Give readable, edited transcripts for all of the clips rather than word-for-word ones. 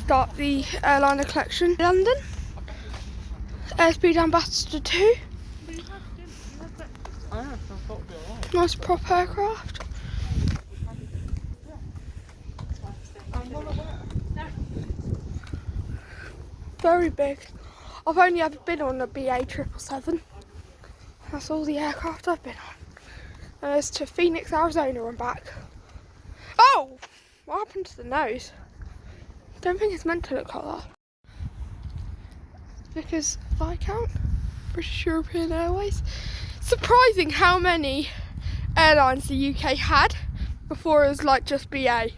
start the airliner collection in London. Airspeed Ambassador 2. Nice prop aircraft. Very big. I've only ever been on a BA 777. That's all the aircraft I've been on. And it's to Phoenix, Arizona and back. Oh! What happened to the nose? Don't think it's meant to look like that. Because Viscount, British European Airways. Surprising how many airlines the UK had before it was like just BA.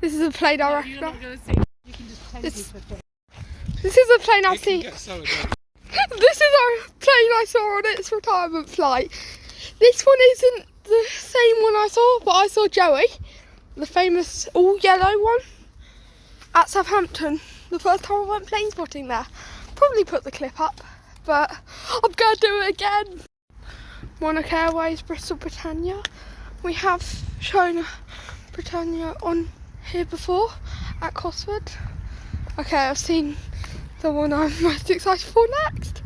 This is a plane I recognise. This is a plane I've seen. This is a plane I saw on its retirement flight. This one isn't the same one I saw, but I saw Joey, the famous all yellow one, at Southampton. The first time I went plane spotting there. Probably put the clip up, but I'm going to do it again. Monarch Airways, Bristol, Britannia. We have shown Britannia on here before at Concorde. Okay, I've seen the one I'm most excited for next.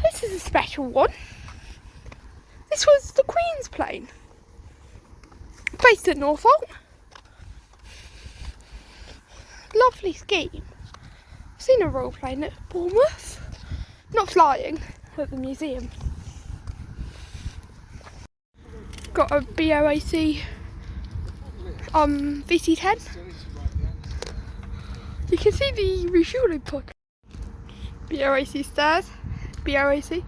This is a special one. This was the Queen's plane, based at Norfolk. Lovely scheme. I've seen a royal plane at Bournemouth, not flying, at the museum. Got a BOAC VC10. You can see the refueling pod. BOAC stairs. BOAC.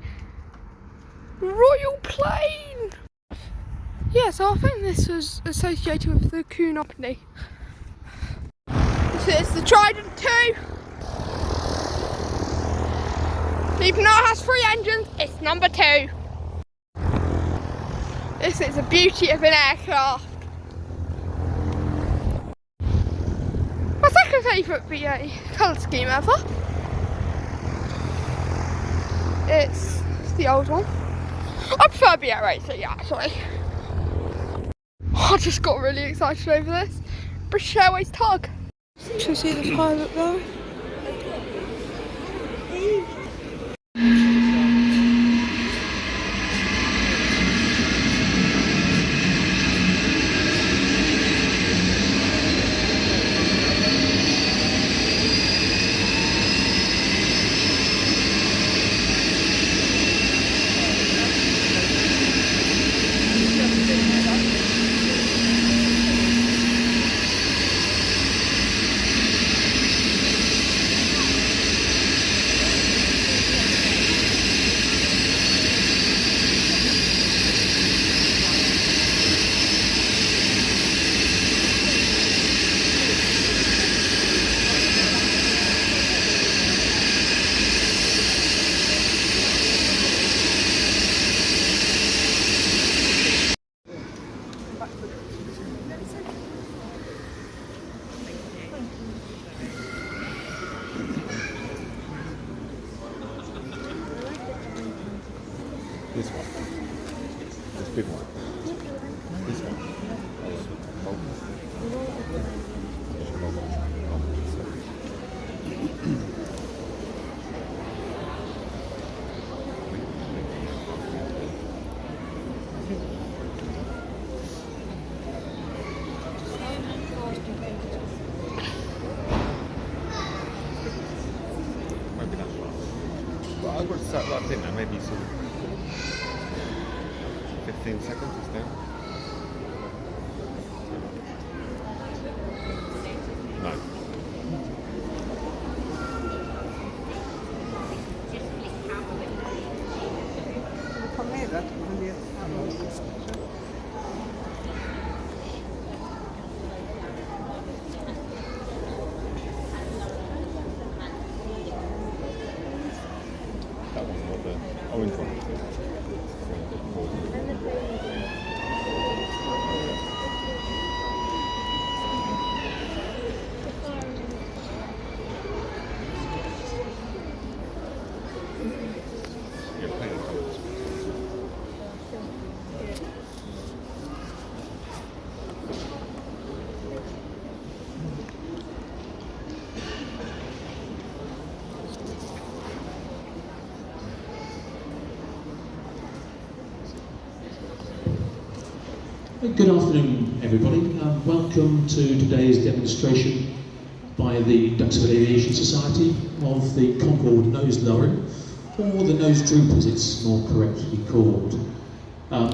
Royal plane! Yeah, so I think this was associated with the Coon Company. This is the Trident 2. Even though it has 3 engines, it's number 2. This is the beauty of an aircraft. My second favourite BA colour scheme ever. It's the old one. I prefer BRITIsh actually. I just got really excited over this. British Airways tug. To see the pilot there. This one. This big one. This one. Maybe not. Well, I would start like that, maybe sort of 15 seconds is there? No. That one, or the orange one. Good afternoon, everybody. Welcome to today's demonstration by the Duxford Aviation Society of the Concorde nose lowering, or the nose droop as it's more correctly called.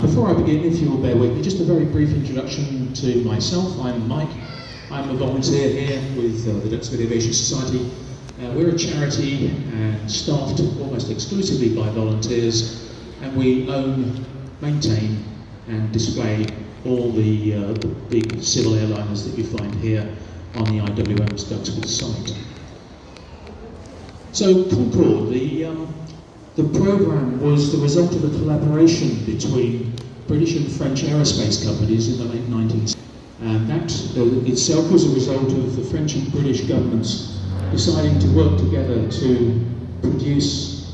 Before I begin, if you'll bear with me, just a very brief introduction to myself. I'm Mike. I'm a volunteer here with the Duxford Aviation Society. We're a charity and staffed almost exclusively by volunteers, and we own, maintain and display all the big civil airliners that you find here on the IWM's Duxford site. So Concorde, the programme was the result of a collaboration between British and French aerospace companies in the late 1960s. And that itself was a result of the French and British governments deciding to work together to produce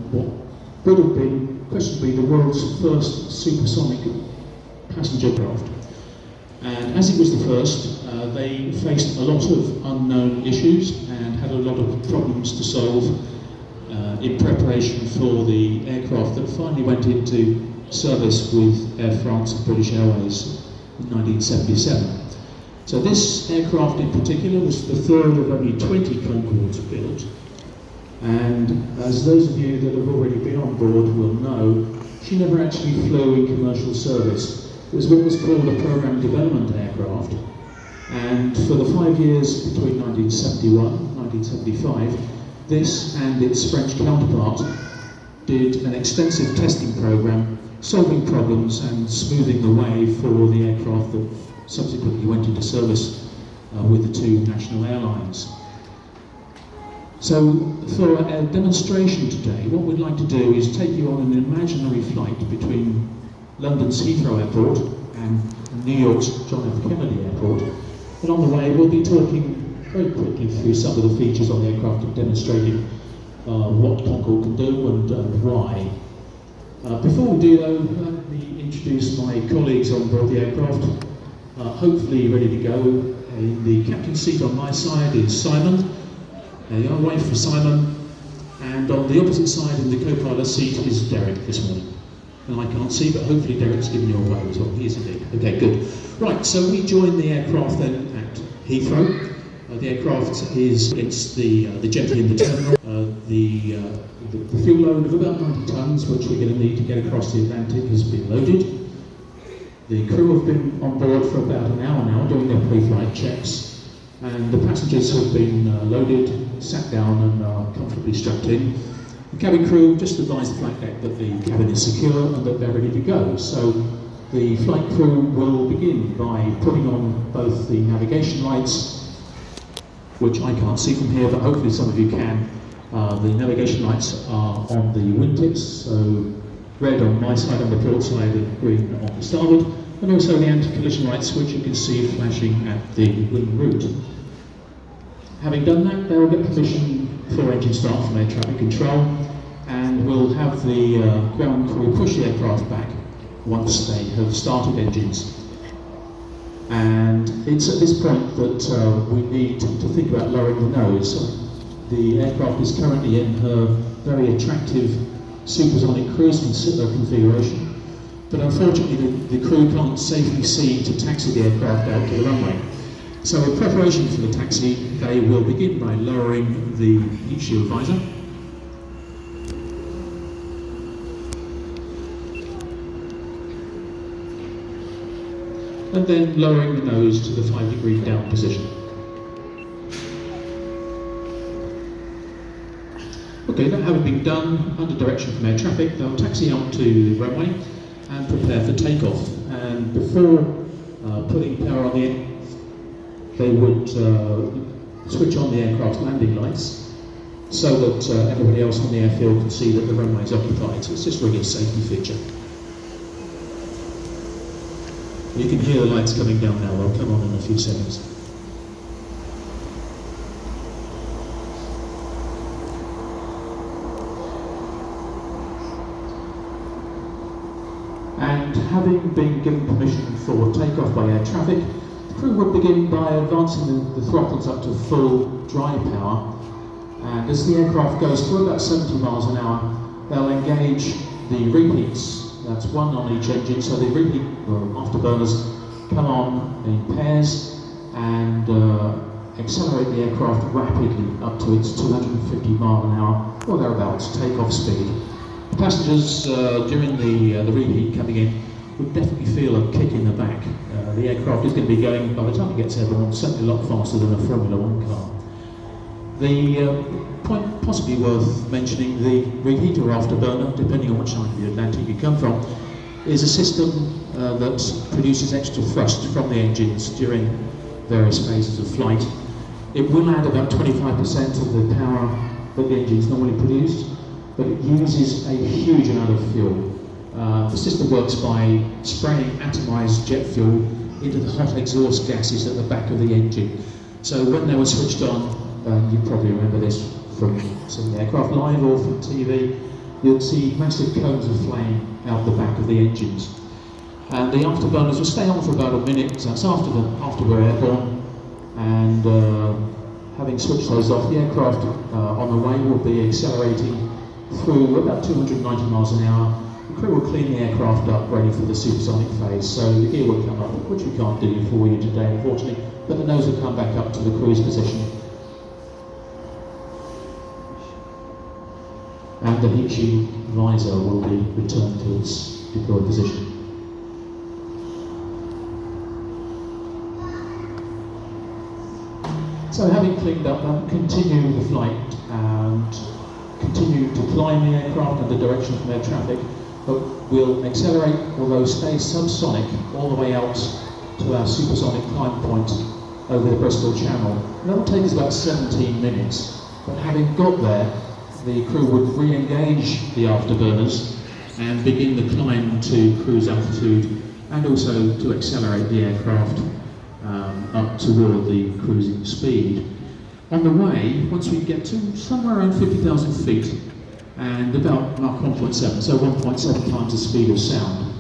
what would have been, questionably, the world's first supersonic passenger craft. And as it was the first, they faced a lot of unknown issues and had a lot of problems to solve in preparation for the aircraft that finally went into service with Air France and British Airways in 1977. So this aircraft in particular was the third of only 20 Concordes built. And as those of you that have already been on board will know, she never actually flew in commercial service. It was what was called a program development aircraft. And for the 5 years between 1971 and 1975, this and its French counterpart did an extensive testing program, solving problems and smoothing the way for the aircraft that subsequently went into service with the two national airlines. So for a demonstration today, what we'd like to do is take you on an imaginary flight between London's Heathrow Airport and New York's John F. Kennedy Airport. And on the way, we'll be talking very quickly through some of the features on the aircraft and demonstrating what Concorde can do and why. Before we do though, let me introduce my colleagues on board the aircraft. Hopefully ready to go. In the captain's seat on my side is Simon. There you are, wait for Simon. And on the opposite side in the co-pilot seat is Derek this morning. And I can't see, but hopefully Derek's giving you a wave as well. He is indeed. Okay, good. Right, so we joined the aircraft then at Heathrow. The aircraft is against the jetty in the terminal. The fuel load of about 90 tonnes, which we're going to need to get across the Atlantic, has been loaded. The crew have been on board for about an hour now doing their pre-flight checks, and the passengers have been loaded, sat down and are comfortably strapped in. The cabin crew just advised the flight deck that the cabin is secure and that they're ready to go. So the flight crew will begin by putting on both the navigation lights, which I can't see from here, but hopefully some of you can. The navigation lights are on the wingtips, so red on my side on the port side and green on the starboard, and also the anti-collision lights, which you can see flashing at the wing root. Having done that, they'll get permission for engine start from air traffic control, and we'll have the ground crew push the aircraft back once they have started engines. And it's at this point that we need to think about lowering the nose. The aircraft is currently in her very attractive supersonic cruise configuration, but unfortunately the crew can't safely see to taxi the aircraft out to the runway. So in preparation for the taxi, they will begin by lowering the heat shield visor. And then lowering the nose to the 5-degree down position. Okay, that having been done, under direction from air traffic, they'll taxi out to the runway and prepare for takeoff. And before putting power on the engine, they would switch on the aircraft's landing lights so that everybody else on the airfield can see that the runway is occupied. So it's just really a safety feature. You can hear the lights coming down now. They'll come on in a few seconds. And having been given permission for takeoff by air traffic, the crew would begin by advancing the throttles up to full drive power. And as the aircraft goes through about 70 miles an hour, they'll engage the repeats. That's one on each engine, so the repeat afterburners come on in pairs and accelerate the aircraft rapidly up to its 250 mile an hour or thereabouts takeoff speed. The passengers during the reheat coming in would definitely feel a kick in the back. The aircraft is going to be going, by the time it gets airborne, certainly a lot faster than a Formula One car. The point possibly worth mentioning, the reheater afterburner, depending on which side of the Atlantic you come from, is a system that produces extra thrust from the engines during various phases of flight. It will add about 25% of the power that the engines normally produce, but it uses a huge amount of fuel. The system works by spraying atomised jet fuel into the hot exhaust gases at the back of the engine. So when they were switched on, you probably remember this from some aircraft live or from TV, you'll see massive cones of flame out the back of the engines. And the afterburners will stay on for about a minute, that's after we're airborne, and having switched those off, the aircraft on the way will be accelerating through about 290 miles an hour. The crew will clean the aircraft up, ready for the supersonic phase, so the gear will come up, which we can't do for you today, unfortunately, but the nose will come back up to the cruise position. And the heat shield visor will be returned to its deployed position. So having cleaned up, continue the flight and continue to climb the aircraft under direction from air traffic, but we'll accelerate, although stay subsonic, all the way out to our supersonic climb point over the Bristol Channel. And that will take us about 17 minutes, but having got there, the crew would re-engage the afterburners and begin the climb to cruise altitude and also to accelerate the aircraft up toward the cruising speed. On the way, once we get to somewhere around 50,000 feet and about Mach 1.7, so 1.7 times the speed of sound,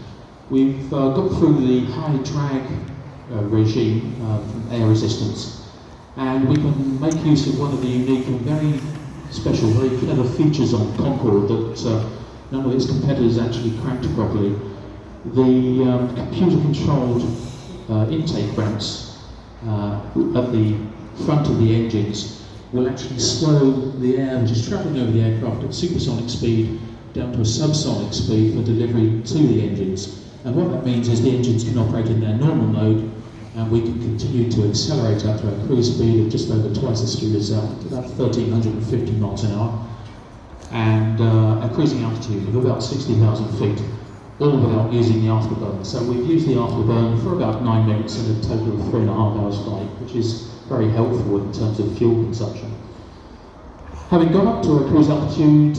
we've got through the high drag regime from air resistance, and we can make use of one of the unique and very special, very clever features on Concorde that none of its competitors actually cracked properly. The computer-controlled intake ramps at the front of the engines will actually slow the air which is travelling over the aircraft at supersonic speed down to a subsonic speed for delivery to the engines. And what that means is the engines can operate in their normal mode, and we can continue to accelerate up to a cruise speed of just over twice the speed of sound, about 1,350 miles an hour, and a cruising altitude of about 60,000 feet, all without using the afterburn. So we've used the afterburn for about 9 minutes and a total of 3.5 hours flight, which is very helpful in terms of fuel consumption. Having gone up to a cruise altitude,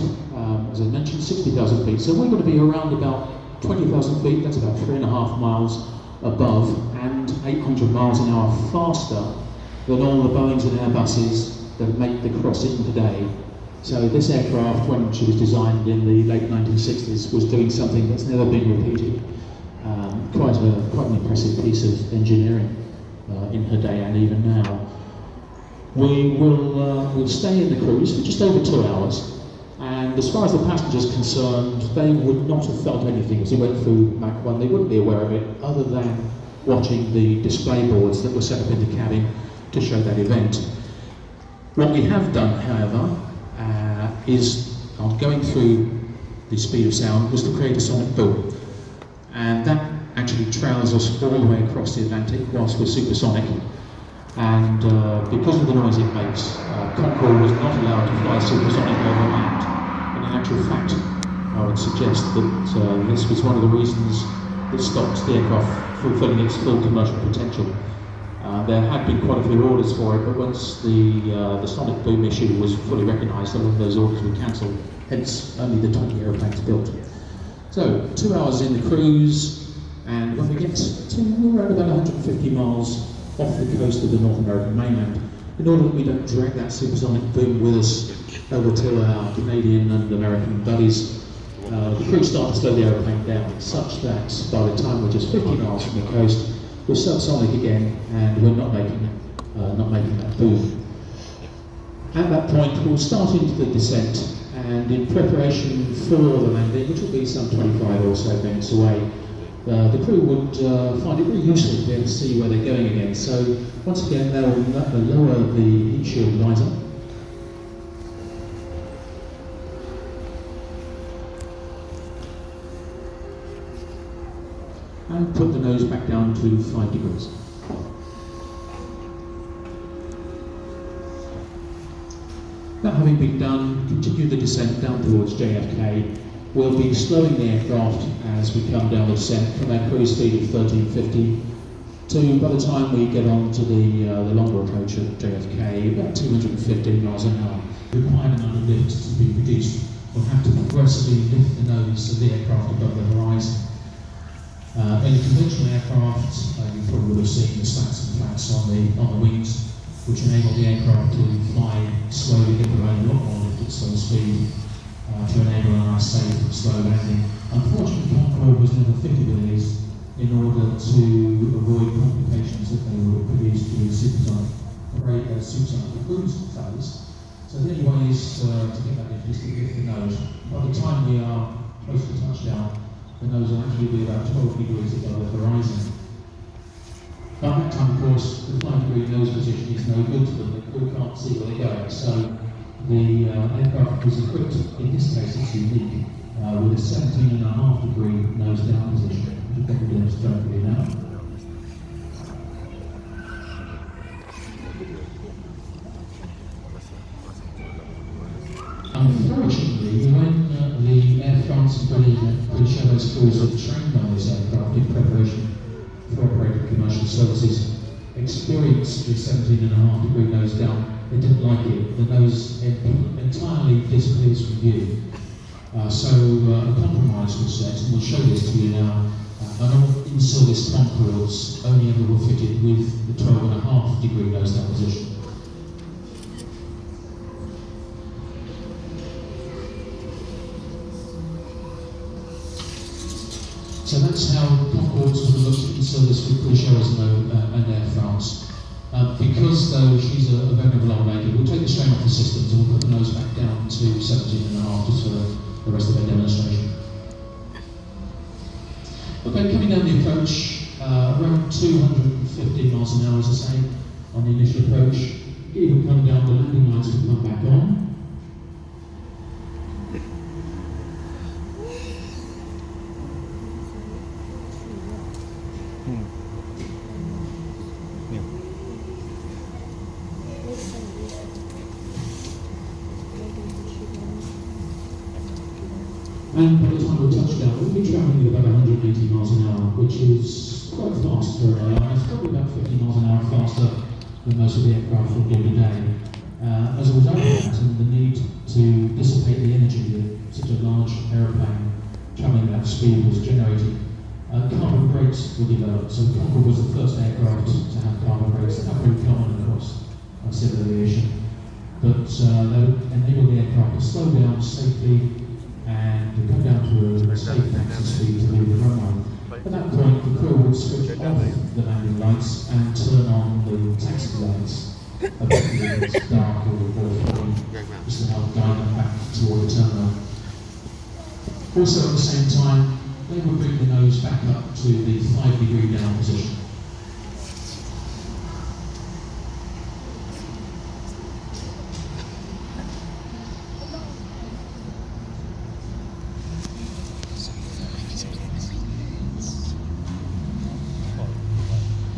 as I mentioned, 60,000 feet, so we're going to be around about 20,000 feet, that's about 3.5 miles above, and 800 miles an hour faster than all the Boeings and Airbuses that make the crossing today. So this aircraft, when she was designed in the late 1960s, was doing something that's never been repeated. Quite an impressive piece of engineering in her day and even now. We'll stay in the cruise for just over 2 hours, and as far as the passengers are concerned, they would not have felt anything as they went through Mach 1. They wouldn't be aware of it other than watching the display boards that were set up in the cabin to show that event. What we have done, however, is on going through the speed of sound was to create a sonic boom, and that actually trails us all the way across the Atlantic whilst we're supersonic. And because of the noise it makes, Concorde was not allowed to fly supersonic over land. And in actual fact, I would suggest that this was one of the reasons that stopped the aircraft fulfilling its full commercial potential. There had been quite a few orders for it, but once the sonic boom issue was fully recognised, a lot of those orders were cancelled, hence only the 20 aeroplanes built. So, 2 hours in the cruise, and when we get to around about 150 miles off the coast of the North American mainland, in order that we don't drag that supersonic boom with us over to our Canadian and American buddies, the crew start to slow the aeroplane down, such that by the time we're just 50 miles from the coast, we're subsonic again, and we're not making that boom. At that point, we'll start into the descent, and in preparation for the landing, which will be some 25 or so minutes away, the crew would find it very useful to be able to see where they're going again. So once again, they'll lower the heat shield visor. And put the nose back down to 5 degrees. That having been done, continue the descent down towards JFK. We'll be slowing the aircraft as we come down the descent from our cruise speed of 1350 to, by the time we get on to the longer approach at JFK, about 215 miles an hour. The required amount of lift to be produced will have to progressively lift the nose of the aircraft above the horizon. In a conventional aircraft, you probably would have seen the slats and flats on the wings, which enable the aircraft to fly slowly, get around a lot more lift at slow speed to enable a nice safe and slow landing. Unfortunately, Concorde was never fitted with these in order to avoid complications that they would produce during supersonic cruise phase. So the only way is to get that lift is to lift the nose. By the time we are close to touchdown, the nose will actually be about 12 degrees above the horizon. By that time, of course, the 5-degree nose position is no good to them. The crew can't see where they're going. So the aircraft was equipped, in this case it's unique, with a 17.5-degree nose down position, which I'll probably demonstrate for you now. Unfortunately, when the Air France and British Airways crews had trained on this aircraft in preparation for operating commercial services, experienced the 17.5-degree nose down, they didn't like it. The nose entirely disappears from view. So a compromise was set, and we'll show this to you now. In-service Concordes only ever were fitted with the 12.5-degree nose down position. So that's how Concorde's sort of looked in service with British Airways and Air France. Because though she's a venerable old lady, we'll take the strain off the systems and we'll put the nose back down to 17.5 just for the rest of our demonstration. Okay, coming down the approach, around 215 miles an hour as I say, on the initial approach. Even come down, the landing lights will come back on. And by the time we touch down, we'll be travelling at about 180 miles an hour, which is quite fast for an airline. It's probably about 50 miles an hour faster than most of the aircraft will do today. As a result of that, and the need to dissipate the energy that such a large aeroplane travelling at that speed was generating, carbon brakes were developed. So Concorde was the first aircraft to have carbon brakes. They're not very common across civil aviation, but they enabled the aircraft to slow down safely and to come down to a safe maximum speed to leave the runway. At that point, the crew would switch off the landing lights and turn on the taxi lights, effectively when it's dark or foggy, just to help guide them back toward the terminal. Also at the same time, they would bring the nose back up to the 5-degree down position.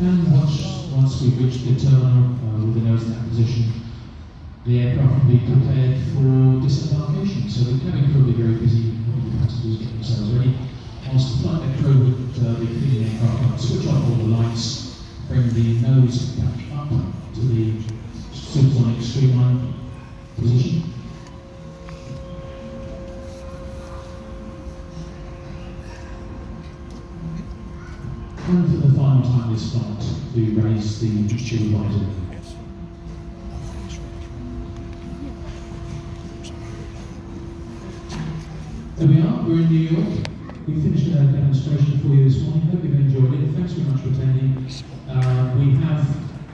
And once we reach the terminal with the nose in that position, the aircraft will be prepared for disembarkation. So the cabin crew will be very busy helping the passengers get themselves ready. Whilst the flight deck crew would be cleaning the aircraft up, switch off all the lights, bring the nose back up to the Supersonic streamline position. And for the final time this flight, we raise the tube visor. There we are, we're in New York. We finished our demonstration for you this morning. Hope you've enjoyed it. Thanks very much for attending. We have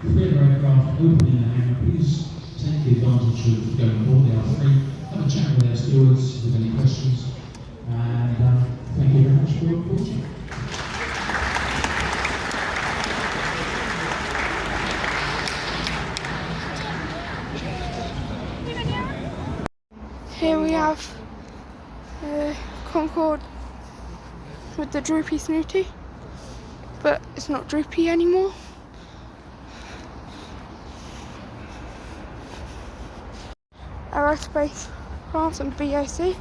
3 other aircraft open in the hangar. Please take the advantage of going aboard. They are free. Have a chat with their stewards with any questions. And thank you very much for watching. Here we have Concorde with the droopy snooty, but it's not droopy anymore. Aerospace France and BOC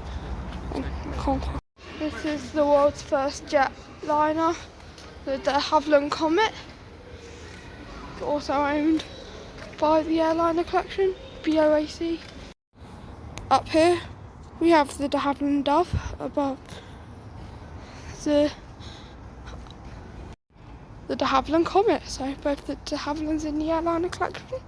and Concorde. This is the world's first jet liner, the de Havilland Comet, also owned by the Airliner Collection, BOAC. Up here we have the de Havilland Dove above the de Havilland Comet, so both the de Havillands in the Airliner Collection.